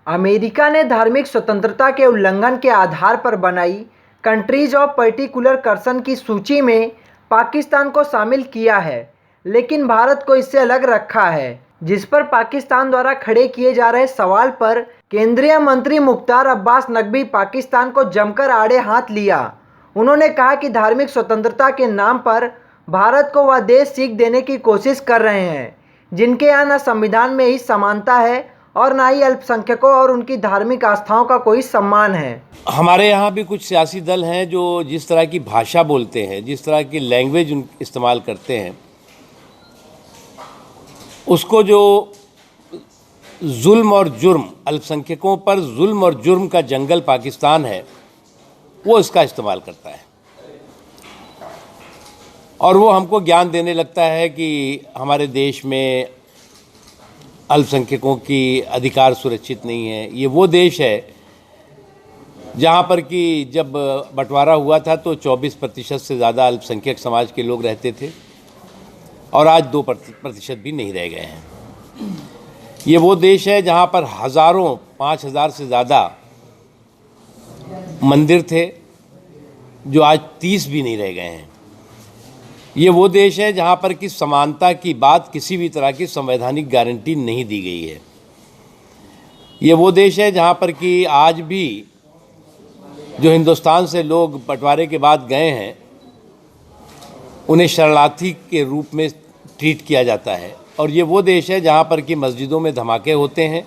America ने धार्मिक स्वतंत्रता के उल्लंघन के आधार पर बनाई कंट्रीज ऑफ पर्टिकुलर कंसर्न की सूची में पाकिस्तान को शामिल किया है, लेकिन भारत को इससे अलग रखा है, जिस पर पाकिस्तान द्वारा खड़े किए जा रहे सवाल पर केंद्रीय मंत्री मुख्तार अब्बास नकवी पाकिस्तान को जमकर आड़े हाथ लिया। उन्होंने कहा कि धार्मिक स्वतंत्रता के नाम पर भारत को वह देश सीख देने की कोशिश कर रहे हैं जिनके यहाँ न संविधान में ही समानता है और ना ही अल्पसंख्यकों और उनकी धार्मिक आस्थाओं का कोई सम्मान है। हमारे यहाँ भी कुछ सियासी दल हैं जो जिस तरह की भाषा बोलते हैं, जिस तरह की लैंग्वेज इस्तेमाल करते हैं, उसको जो जुल्म और जुर्म, अल्पसंख्यकों पर जुल्म और जुर्म का जंगल पाकिस्तान है, वो इसका इस्तेमाल करता है और वो हमको ज्ञान देने लगता है कि हमारे देश में अल्पसंख्यकों की अधिकार सुरक्षित नहीं है। ये वो देश है जहाँ पर कि जब बंटवारा हुआ था तो 24% से ज़्यादा अल्पसंख्यक समाज के लोग रहते थे और आज 2% भी नहीं रह गए हैं। ये वो देश है जहाँ पर हज़ारों, 5,000 से ज़्यादा मंदिर थे जो आज 30 भी नहीं रह गए हैं। ये वो देश है जहाँ पर कि समानता की बात किसी भी तरह की संवैधानिक गारंटी नहीं दी गई है। ये वो देश है जहाँ पर कि आज भी जो हिंदुस्तान से लोग बंटवारे के बाद गए हैं उन्हें शरणार्थी के रूप में ट्रीट किया जाता है। और ये वो देश है जहाँ पर कि मस्जिदों में धमाके होते हैं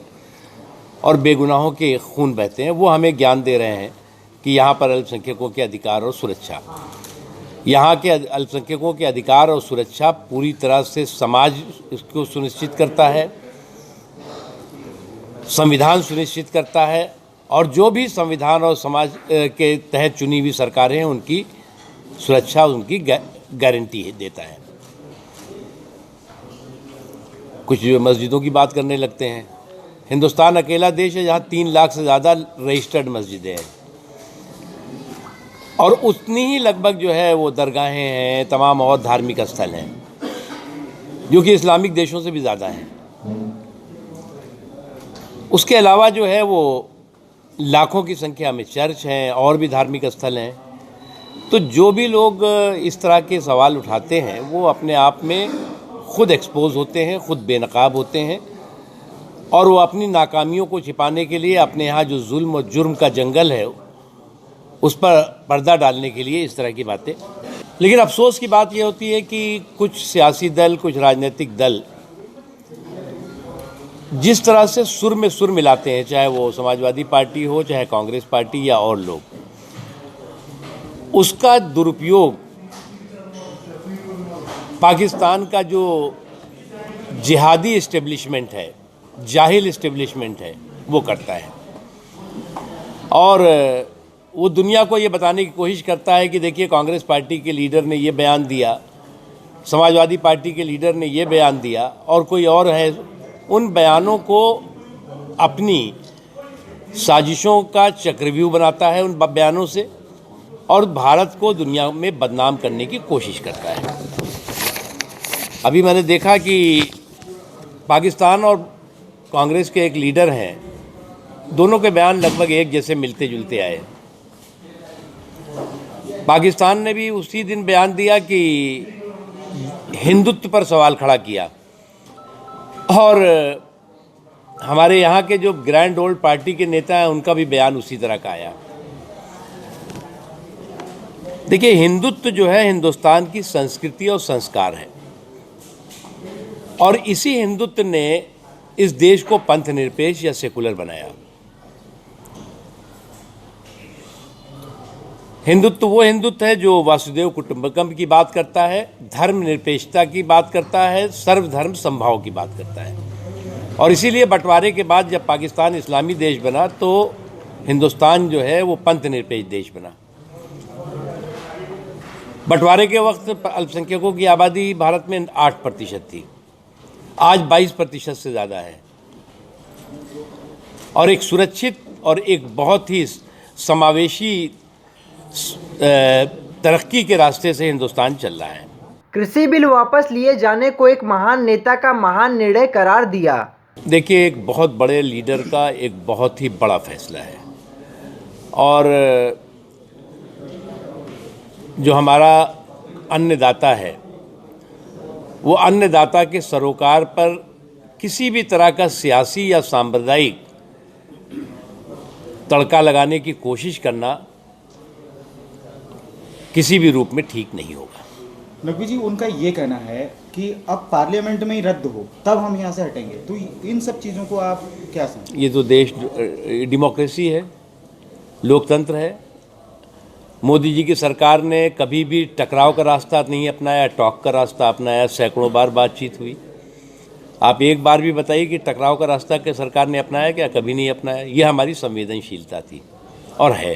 और बेगुनाहों के खून बहते हैं। वो हमें ज्ञान दे रहे हैं कि यहाँ पर अल्पसंख्यकों के अधिकार और सुरक्षा, यहाँ के अल्पसंख्यकों के अधिकार और सुरक्षा पूरी तरह से समाज इसको सुनिश्चित करता है, संविधान सुनिश्चित करता है और जो भी संविधान और समाज के तहत चुनी हुई सरकारें हैं उनकी सुरक्षा, उनकी गारंटी देता है। कुछ मस्जिदों की बात करने लगते हैं। हिंदुस्तान अकेला देश है जहाँ 3 लाख से ज़्यादा रजिस्टर्ड मस्जिदें हैं और उतनी ही लगभग जो है वो दरगाहें हैं, तमाम और धार्मिक स्थल हैं जो कि इस्लामिक देशों से भी ज़्यादा हैं। उसके अलावा जो है वो लाखों की संख्या में चर्च हैं और भी धार्मिक स्थल हैं। तो जो भी लोग इस तरह के सवाल उठाते हैं वो अपने आप में खुद एक्सपोज होते हैं, खुद बेनकाब होते हैं और वो अपनी नाकामियों को छिपाने के लिए अपने यहाँ जो जुल्म और जुर्म का जंगल है उस पर पर्दा डालने के लिए इस तरह की बातें। लेकिन अफसोस की बात यह होती है कि कुछ सियासी दल, कुछ राजनीतिक दल जिस तरह से सुर में सुर मिलाते हैं, चाहे वो समाजवादी पार्टी हो, चाहे कांग्रेस पार्टी या और लोग, उसका दुरुपयोग पाकिस्तान का जो जिहादी इस्टेब्लिशमेंट है, जाहिल इस्टेब्लिशमेंट है, वो करता है और वो दुनिया को ये बताने की कोशिश करता है कि देखिए कांग्रेस पार्टी के लीडर ने ये बयान दिया, समाजवादी पार्टी के लीडर ने ये बयान दिया और कोई और है। उन बयानों को अपनी साजिशों का चक्रव्यूह बनाता है उन बयानों से और भारत को दुनिया में बदनाम करने की कोशिश करता है। अभी मैंने देखा कि पाकिस्तान और कांग्रेस के एक लीडर हैं, दोनों के बयान लगभग एक जैसे मिलते जुलते आए। पाकिस्तान ने भी उसी दिन बयान दिया कि हिंदुत्व पर सवाल खड़ा किया और हमारे यहाँ के जो ग्रैंड ओल्ड पार्टी के नेता हैं उनका भी बयान उसी तरह का आया। देखिए, हिंदुत्व जो है हिंदुस्तान की संस्कृति और संस्कार है और इसी हिंदुत्व ने इस देश को पंथ निरपेक्ष या सेकुलर बनाया। हिंदुत्व वो हिंदुत्व है जो वासुदेव कुटुंबकम की बात करता है, धर्मनिरपेक्षता की बात करता है, सर्वधर्म समभाव की बात करता है। और इसीलिए बंटवारे के बाद जब पाकिस्तान इस्लामी देश बना तो हिंदुस्तान जो है वो पंथ निरपेक्ष देश बना। बंटवारे के वक्त अल्पसंख्यकों की आबादी भारत में 8% थी, आज 22% से ज़्यादा है और एक सुरक्षित और एक बहुत ही समावेशी तरक्की के रास्ते से हिंदुस्तान चल रहा है। कृषि बिल वापस लिए जाने को एक महान नेता का महान निर्णय करार दिया। देखिए, एक बहुत बड़े लीडर का एक बहुत ही बड़ा फैसला है और जो हमारा अन्नदाता है वो अन्नदाता के सरोकार पर किसी भी तरह का सियासी या सांप्रदायिक तड़का लगाने की कोशिश करना किसी भी रूप में ठीक नहीं होगा। नकवी जी, उनका ये कहना है कि अब पार्लियामेंट में ही रद्द हो तब हम यहाँ से हटेंगे, तो इन सब चीज़ों को आप क्या समझते हैं? ये तो देश डेमोक्रेसी है, लोकतंत्र है। मोदी जी की सरकार ने कभी भी टकराव का रास्ता नहीं अपनाया, टॉक का रास्ता अपनाया। सैकड़ों बार बातचीत हुई। आप एक बार भी बताइए कि टकराव का रास्ता के सरकार ने अपनाया क्या? कभी नहीं अपनाया। ये हमारी संवेदनशीलता थी और है।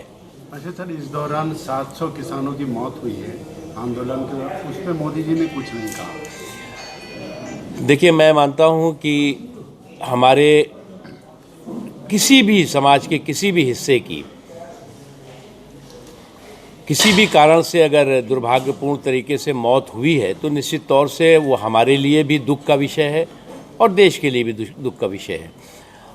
अच्छा सर, इस दौरान 700 किसानों की मौत हुई है आंदोलन के दौरान, उस पर मोदी जी ने कुछ नहीं कहा। देखिए, मैं मानता हूँ कि हमारे किसी भी समाज के किसी भी हिस्से की किसी भी कारण से अगर दुर्भाग्यपूर्ण तरीके से मौत हुई है तो निश्चित तौर से वो हमारे लिए भी दुख का विषय है और देश के लिए भी दुख का विषय है।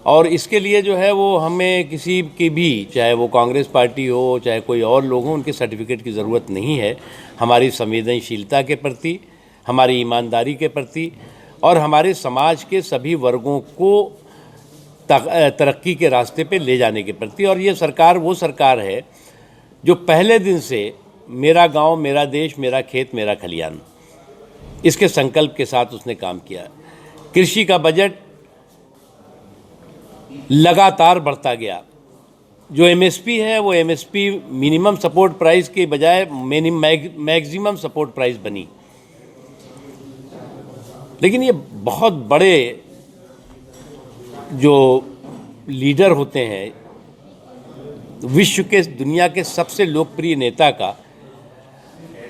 और इसके लिए जो है वो हमें किसी की भी, चाहे वो कांग्रेस पार्टी हो चाहे कोई और लोग हों, उनके सर्टिफिकेट की ज़रूरत नहीं है। हमारी संवेदनशीलता के प्रति, हमारी ईमानदारी के प्रति और हमारे समाज के सभी वर्गों को तरक्की के रास्ते पे ले जाने के प्रति। और ये सरकार वो सरकार है जो पहले दिन से मेरा गांव, मेरा देश, मेरा खेत, मेरा खलियान, इसके संकल्प के साथ उसने काम किया। कृषि का बजट लगातार बढ़ता गया। जो एमएसपी है वो एमएसपी मिनिमम सपोर्ट प्राइस के बजाय मैक्सिमम सपोर्ट प्राइस बनी। लेकिन ये बहुत बड़े जो लीडर होते हैं, विश्व के, दुनिया के सबसे लोकप्रिय नेता का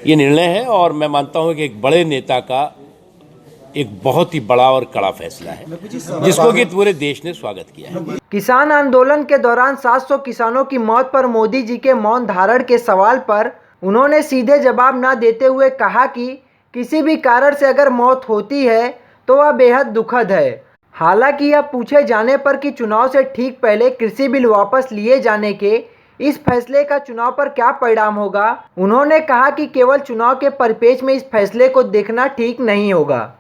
ये निर्णय है और मैं मानता हूं कि एक बड़े नेता का एक बहुत ही बड़ा और कड़ा फैसला है जिसको कि पूरे देश ने स्वागत किया है। किसान आंदोलन के दौरान 700 किसानों की मौत पर मोदी जी के मौन धारण के सवाल पर उन्होंने सीधे जवाब न देते हुए कहा कि किसी भी कारण से अगर मौत होती है तो वह बेहद दुखद है। हालांकि यह पूछे जाने पर कि चुनाव से ठीक पहले कृषि बिल वापस लिए जाने के इस फैसले का चुनाव पर क्या परिणाम होगा, उन्होंने कहा कि केवल चुनाव के परिप्रेक्ष्य में इस फैसले को देखना ठीक नहीं होगा।